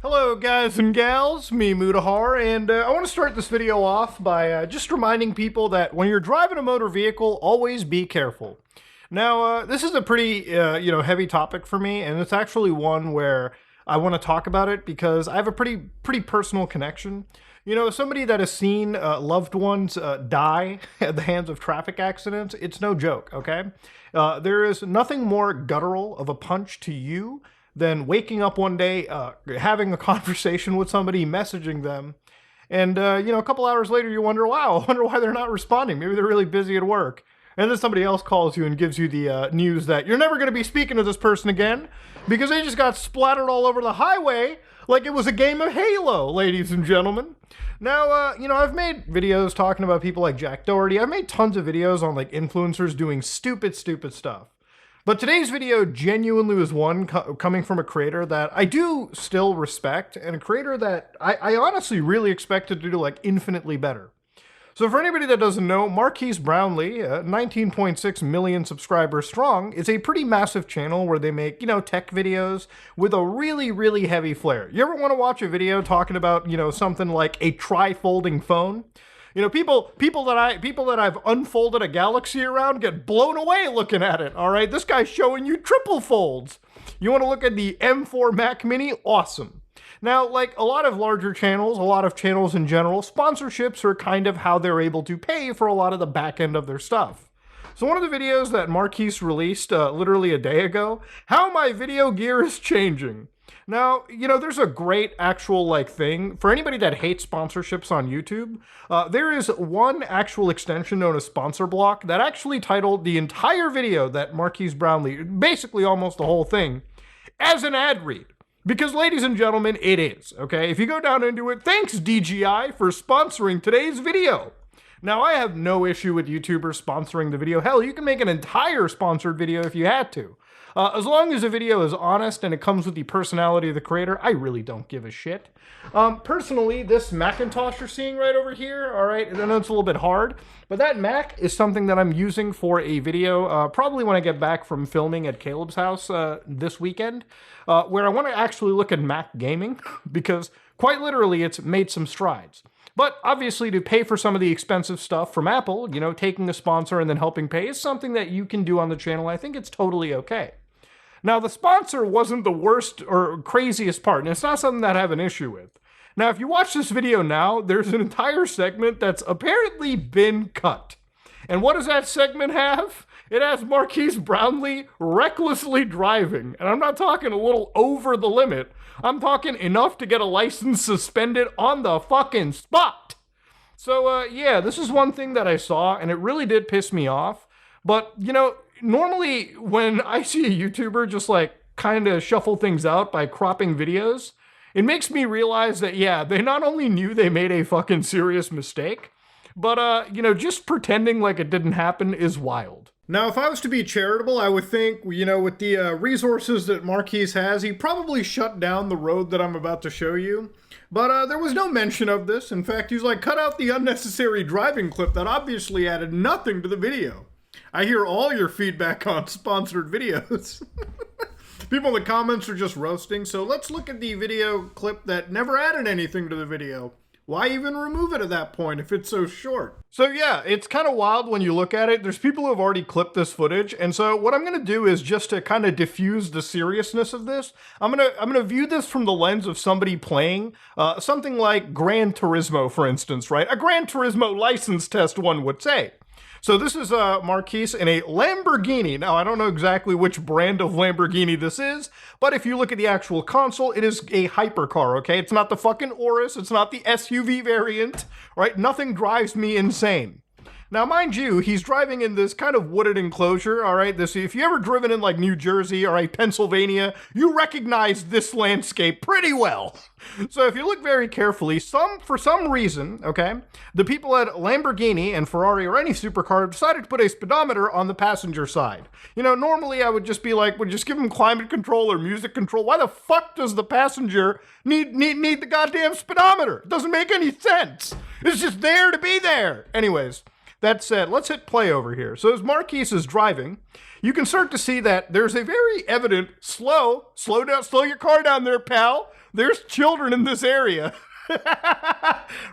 Hello guys and gals, me Mutahar, and I want to start this video off by just reminding people that when you're driving a motor vehicle, always be careful. Now, this is a pretty, heavy topic for me, and it's actually one where I want to talk about it because I have a pretty personal connection. You know, somebody that has seen loved ones die at the hands of traffic accidents, it's no joke, okay? There is nothing more guttural of a punch to you than waking up one day, having a conversation with somebody, messaging them, and, a couple hours later you wonder, wow, I wonder why they're not responding. Maybe they're really busy at work. And then somebody else calls you and gives you the news that you're never going to be speaking to this person again because they just got splattered all over the highway like it was a game of Halo, ladies and gentlemen. Now, I've made videos talking about people like Jack Doherty. I've made tons of videos on like influencers doing stupid stuff. But today's video genuinely was one coming from a creator that I do still respect, and a creator that I honestly really expected to do like infinitely better. So for anybody that doesn't know, Marquise Brownlee, 19.6 million subscribers strong, is a pretty massive channel where they make, tech videos with a really heavy flair. You ever want to watch a video talking about, something like a tri-folding phone? People that I've unfolded a galaxy around get blown away looking at it, all right? This guy's showing you triple folds. You want to look at the M4 Mac Mini? Awesome. Now, like a lot of larger channels, a lot of channels in general, sponsorships are kind of how they're able to pay for a lot of the back end of their stuff. So one of the videos that Marquise released literally a day ago, how my video gear is changing. Now, there's a great actual thing for anybody that hates sponsorships on YouTube. There is one actual extension known as Sponsor Block that actually titled the entire video that Marquise Brownlee, basically almost the whole thing, as an ad read. Because, ladies and gentlemen, it is, okay? If you go down into it, thanks DJI for sponsoring today's video. Now, I have no issue with YouTubers sponsoring the video. Hell, you can make an entire sponsored video if you had to. As long as the video is honest and it comes with the personality of the creator, I really don't give a shit. Personally, this Macintosh you're seeing right over here, all right, I know it's a little bit hard, but that Mac is something that I'm using for a video, probably when I get back from filming at Caleb's house this weekend, where I want to actually look at Mac gaming, because quite literally it's made some strides. But obviously, to pay for some of the expensive stuff from Apple, taking a sponsor and then helping pay is something that you can do on the channel. I think it's totally okay. Now, the sponsor wasn't the worst or craziest part, and it's not something that I have an issue with. Now, if you watch this video now, there's an entire segment that's apparently been cut. And what does that segment have? It has Marquise Brownlee recklessly driving. And I'm not talking a little over the limit. I'm talking enough to get a license suspended on the fucking spot. So, yeah, this is one thing that I saw, and it really did piss me off. But, normally when I see a YouTuber just kind of shuffle things out by cropping videos, it makes me realize that, yeah, they not only knew they made a fucking serious mistake, but, just pretending like it didn't happen is wild. Now, if I was to be charitable, I would think, with the resources that Marquise has, he probably shut down the road that I'm about to show you. But there was no mention of this. In fact, he's cut out the unnecessary driving clip that obviously added nothing to the video. I hear all your feedback on sponsored videos. People in the comments are just roasting, so let's look at the video clip that never added anything to the video. Why even remove it at that point if it's so short? So yeah, it's kind of wild when you look at it. There's people who have already clipped this footage, and so what I'm gonna do is just to kind of diffuse the seriousness of this, I'm gonna view this from the lens of somebody playing something like Gran Turismo, for instance, right? A Gran Turismo license test, one would say. So this is Marquise in a Lamborghini. Now, I don't know exactly which brand of Lamborghini this is, but if you look at the actual console, it is a hypercar, okay? It's not the fucking Urus, it's not the SUV variant, right? Nothing drives me insane. Now, mind you, he's driving in this kind of wooded enclosure, all right? If you ever driven in New Jersey or Pennsylvania, you recognize this landscape pretty well. So if you look very carefully, for some reason, okay, the people at Lamborghini and Ferrari or any supercar decided to put a speedometer on the passenger side. Normally I would just be would just give them climate control or music control. Why the fuck does the passenger need the goddamn speedometer? It doesn't make any sense. It's just there to be there. Anyways. That said, let's hit play over here. So as Marquise is driving, you can start to see that there's a very evident slow your car down there, pal. There's children in this area.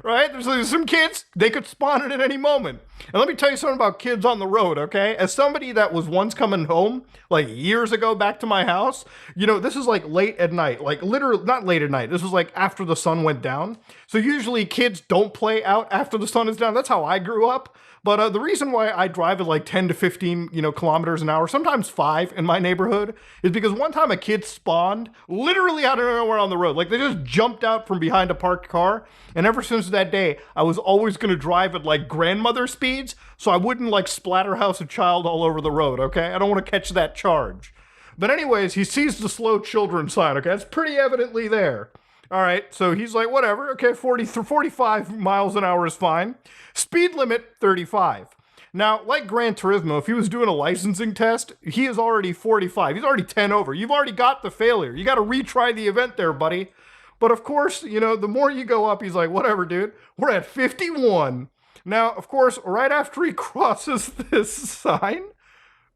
Right? There's some kids, they could spawn it at any moment. And let me tell you something about kids on the road, okay? As somebody that was once coming home, like years ago back to my house, you know, this is like late at night, like literally, not late at night, this was like after the sun went down. So usually kids don't play out after the sun is down. That's how I grew up. But the reason why I drive at like 10 to 15, kilometers an hour, sometimes 5 in my neighborhood, is because one time a kid spawned literally out of nowhere on the road. Like they just jumped out from behind a parked car. And ever since that day, I was always going to drive at like grandmother speeds so I wouldn't like splatterhouse a child all over the road, okay? I don't want to catch that charge. But anyways, he sees the slow children sign, okay? It's pretty evidently there. All right, so he's like, whatever, okay, 45 miles an hour is fine. Speed limit, 35. Now, like Gran Turismo, if he was doing a licensing test, he is already 45. He's already 10 over. You've already got the failure. You got to retry the event there, buddy. But of course, the more you go up, he's like, whatever, dude, we're at 51. Now, of course, right after he crosses this sign,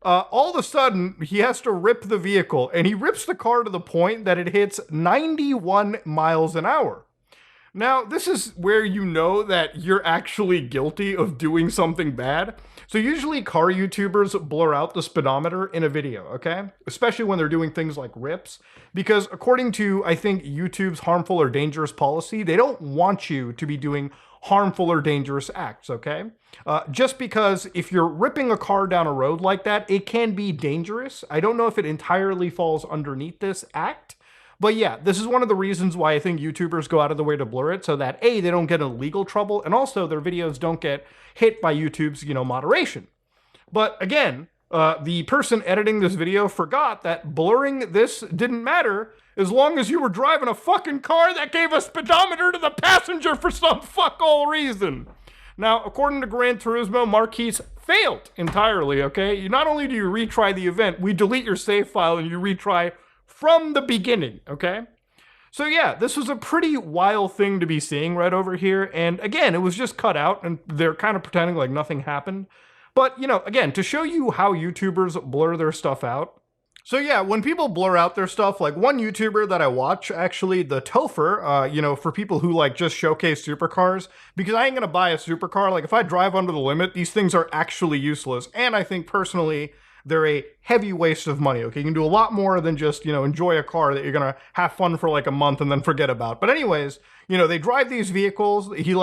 all of a sudden, he has to rip the vehicle, and he rips the car to the point that it hits 91 miles an hour. Now, this is where you know that you're actually guilty of doing something bad. So usually car YouTubers blur out the speedometer in a video, okay? Especially when they're doing things like rips, because according to, I think, YouTube's harmful or dangerous policy, they don't want you to be doing harmful or dangerous acts, okay? Just because if you're ripping a car down a road like that, it can be dangerous. I don't know if it entirely falls underneath this act, but yeah, this is one of the reasons why I think YouTubers go out of the way to blur it so that A, they don't get in legal trouble, and also their videos don't get hit by YouTube's, moderation. But again, the person editing this video forgot that blurring this didn't matter as long as you were driving a fucking car that gave a speedometer to the passenger for some fuck all reason. Now, according to Gran Turismo, Marquise failed entirely, okay? Not only do you retry the event, we delete your save file and you retry from the beginning, okay? So yeah, this was a pretty wild thing to be seeing right over here. And again, it was just cut out and they're kind of pretending like nothing happened. But, again, to show you how YouTubers blur their stuff out. So yeah, when people blur out their stuff, like one YouTuber that I watch, actually, the Topher, for people who like just showcase supercars, because I ain't gonna buy a supercar. Like if I drive under the limit, these things are actually useless. And I think personally, they're a heavy waste of money, okay? You can do a lot more than just, enjoy a car that you're gonna have fun for like a month and then forget about. But anyways, they drive these vehicles. He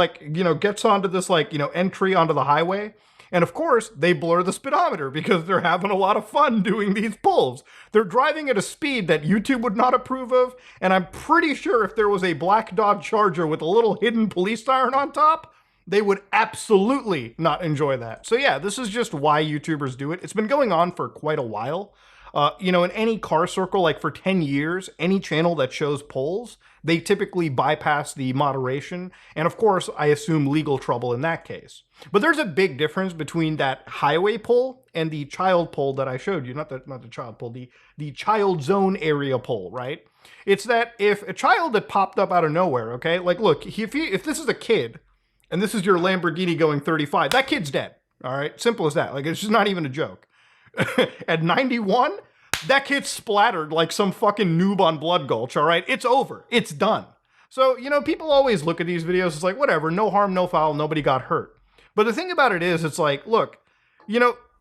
gets onto this entry onto the highway. And of course, they blur the speedometer because they're having a lot of fun doing these pulls. They're driving at a speed that YouTube would not approve of. And I'm pretty sure if there was a black Dodge Charger with a little hidden police siren on top, they would absolutely not enjoy that. So yeah, this is just why YouTubers do it. It's been going on for quite a while. In any car circle, like for 10 years, any channel that shows polls, they typically bypass the moderation. And of course, I assume legal trouble in that case. But there's a big difference between that highway poll and the child poll that I showed you. Not the child poll, the child zone area poll, right? It's that if a child that popped up out of nowhere, okay? Like, look, if this is a kid, and this is your Lamborghini going 35, that kid's dead, all right? Simple as that. Like, it's just not even a joke. At 91, that kid's splattered like some fucking noob on Blood Gulch, all right? It's over. It's done. So, people always look at these videos, it's like, whatever, no harm, no foul, nobody got hurt. But the thing about it is, it's like, look,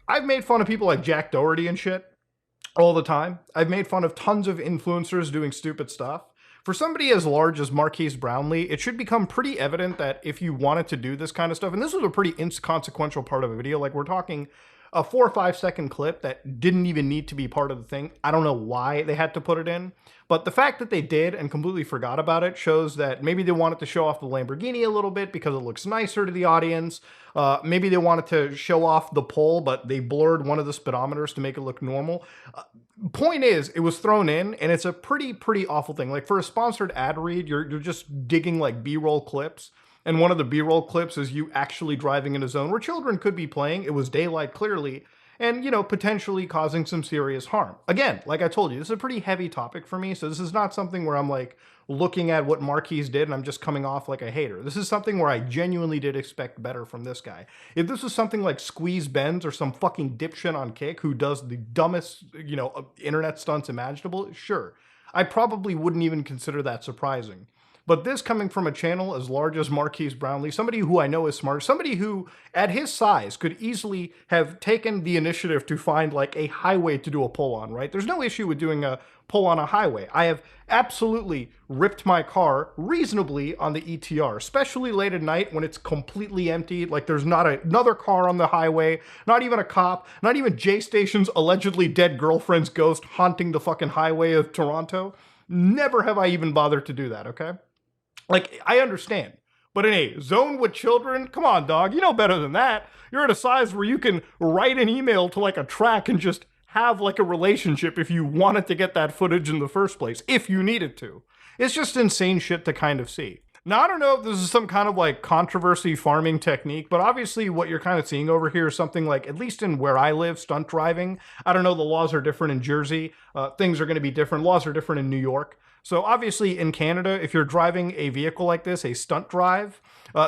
I've made fun of people like Jack Doherty and shit all the time. I've made fun of tons of influencers doing stupid stuff. For somebody as large as Marquise Brownlee, it should become pretty evident that if you wanted to do this kind of stuff, and this was a pretty inconsequential part of a video, like we're talking a 4 or 5 second clip that didn't even need to be part of the thing. I don't know why they had to put it in, but the fact that they did and completely forgot about it shows that maybe they wanted to show off the Lamborghini a little bit because it looks nicer to the audience. Maybe they wanted to show off the pole, but they blurred one of the speedometers to make it look normal. Point is, it was thrown in, and it's a pretty awful thing. Like for a sponsored ad read, you're just digging like B-roll clips. And one of the B-roll clips is you actually driving in a zone where children could be playing. It was daylight, clearly. and, you know, potentially causing some serious harm. Again, like I told you, this is a pretty heavy topic for me, so this is not something where I'm like looking at what Marquise did and I'm just coming off like a hater. This is something where I genuinely did expect better from this guy. If this was something like Squeeze Benz or some fucking dipshit on Kick who does the dumbest, you know, internet stunts imaginable, sure. I probably wouldn't even consider that surprising. But this coming from a channel as large as Marquise Brownlee, somebody who I know is smart, somebody who at his size could easily have taken the initiative to find like a highway to do a pull on, right? There's no issue with doing a pull on a highway. I have absolutely ripped my car reasonably on the ETR, especially late at night when it's completely empty. Like there's not another car on the highway, not even a cop, not even J Station's allegedly dead girlfriend's ghost haunting the fucking highway of Toronto. Never have I even bothered to do that, okay? Like, I understand. But in a zone with children, come on, dog, you know better than that. You're at a size where you can write an email to like a track and just have like a relationship if you wanted to get that footage in the first place, if you needed to. It's just insane shit to kind of see. Now, I don't know if this is some kind of like controversy farming technique, but obviously what you're kind of seeing over here is something like, at least in where I live, stunt driving. I don't know, the laws are different in Jersey. Things are going to be different. Laws are different in New York. So obviously in Canada, if you're driving a vehicle like this, a stunt drive,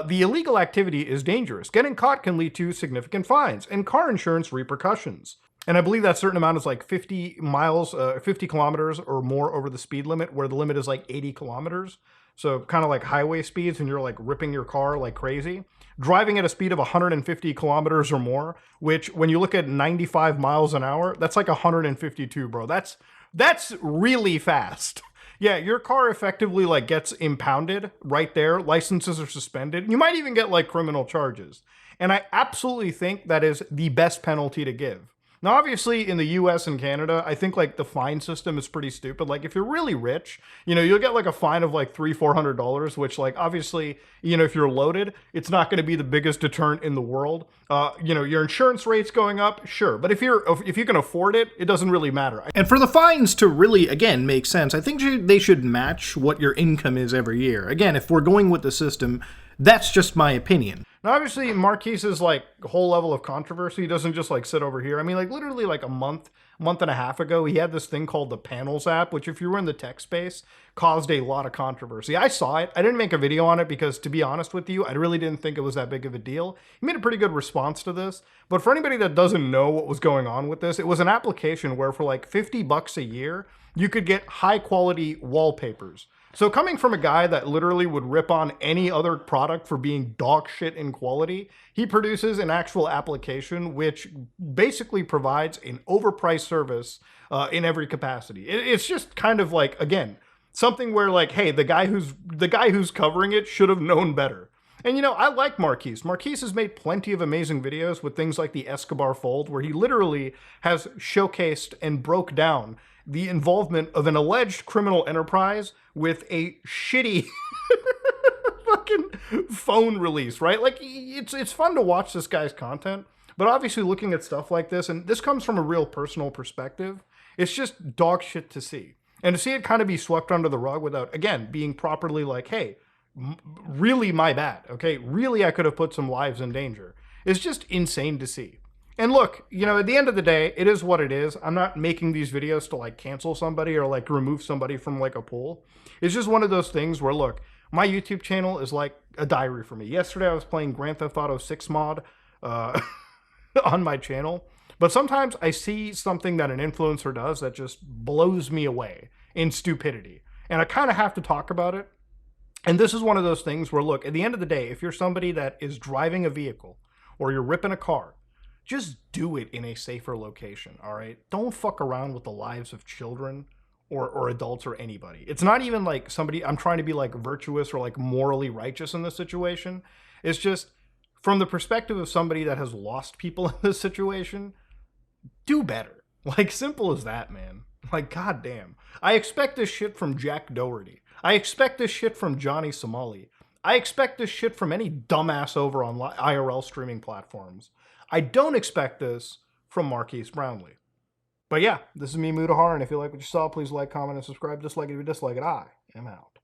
the illegal activity is dangerous. Getting caught can lead to significant fines and car insurance repercussions. And I believe that certain amount is like 50 miles, 50 kilometers or more over the speed limit, where the limit is like 80 kilometers. So kind of like highway speeds, and you're like ripping your car like crazy. Driving at a speed of 150 kilometers or more, which when you look at 95 miles an hour, that's like 152, bro. That's really fast. Yeah, your car effectively like gets impounded right there. Licenses are suspended. You might even get like criminal charges. And I absolutely think that is the best penalty to give. Now, obviously, in the US and Canada, I think like the fine system is pretty stupid. Like if you're really rich, you know, you'll get like a fine of like $300-400, which like obviously, you know, if you're loaded, it's not going to be the biggest deterrent in the world. You know, your insurance rate's going up, sure. But if you can afford it, it doesn't really matter. And for the fines to really, again, make sense, I think they should match what your income is every year. Again, if we're going with the system, that's just my opinion. Now, obviously, Marquise's like whole level of controversy doesn't just like sit over here. I mean, like literally like a month and a half ago, he had this thing called the Panels app, which if you were in the tech space, caused a lot of controversy. I saw it. I didn't make a video on it because, to be honest with you, I really didn't think it was that big of a deal. He made a pretty good response to this. But for anybody that doesn't know what was going on with this, it was an application where for like $50 a year, you could get high quality wallpapers. So coming from a guy that literally would rip on any other product for being dog shit in quality, he produces an actual application which basically provides an overpriced service in every capacity. It's just kind of like, again, something where like, hey, the guy who's covering it should have known better. And you know, I like Marquise. Marquise has made plenty of amazing videos with things like the Escobar Fold, where he literally has showcased and broke down the involvement of an alleged criminal enterprise with a shitty fucking phone release, right? Like, it's fun to watch this guy's content, but obviously looking at stuff like this, and this comes from a real personal perspective, it's just dog shit to see. And to see it kind of be swept under the rug without, again, being properly like, hey, really my bad, okay? Really, I could have put some lives in danger. It's just insane to see. And look, you know, at the end of the day, it is what it is. I'm not making these videos to like cancel somebody or like remove somebody from like a pool. It's just one of those things where, look, my YouTube channel is like a diary for me. Yesterday I was playing Grand Theft Auto 6 mod on my channel. But sometimes I see something that an influencer does that just blows me away in stupidity. And I kind of have to talk about it. And this is one of those things where, look, at the end of the day, if you're somebody that is driving a vehicle or you're ripping a car, just do it in a safer location, all right? Don't fuck around with the lives of children or adults or anybody. It's not even like somebody, I'm trying to be like virtuous or like morally righteous in this situation. It's just from the perspective of somebody that has lost people in this situation, do better. Like, simple as that, man. Like, goddamn. I expect this shit from Jack Doherty. I expect this shit from Johnny Somali. I expect this shit from any dumbass over on IRL streaming platforms. I don't expect this from Marquise Brownlee. But yeah, this is me, Mutahar, and if you like what you saw, please like, comment, and subscribe. Dislike it if you dislike it. I am out.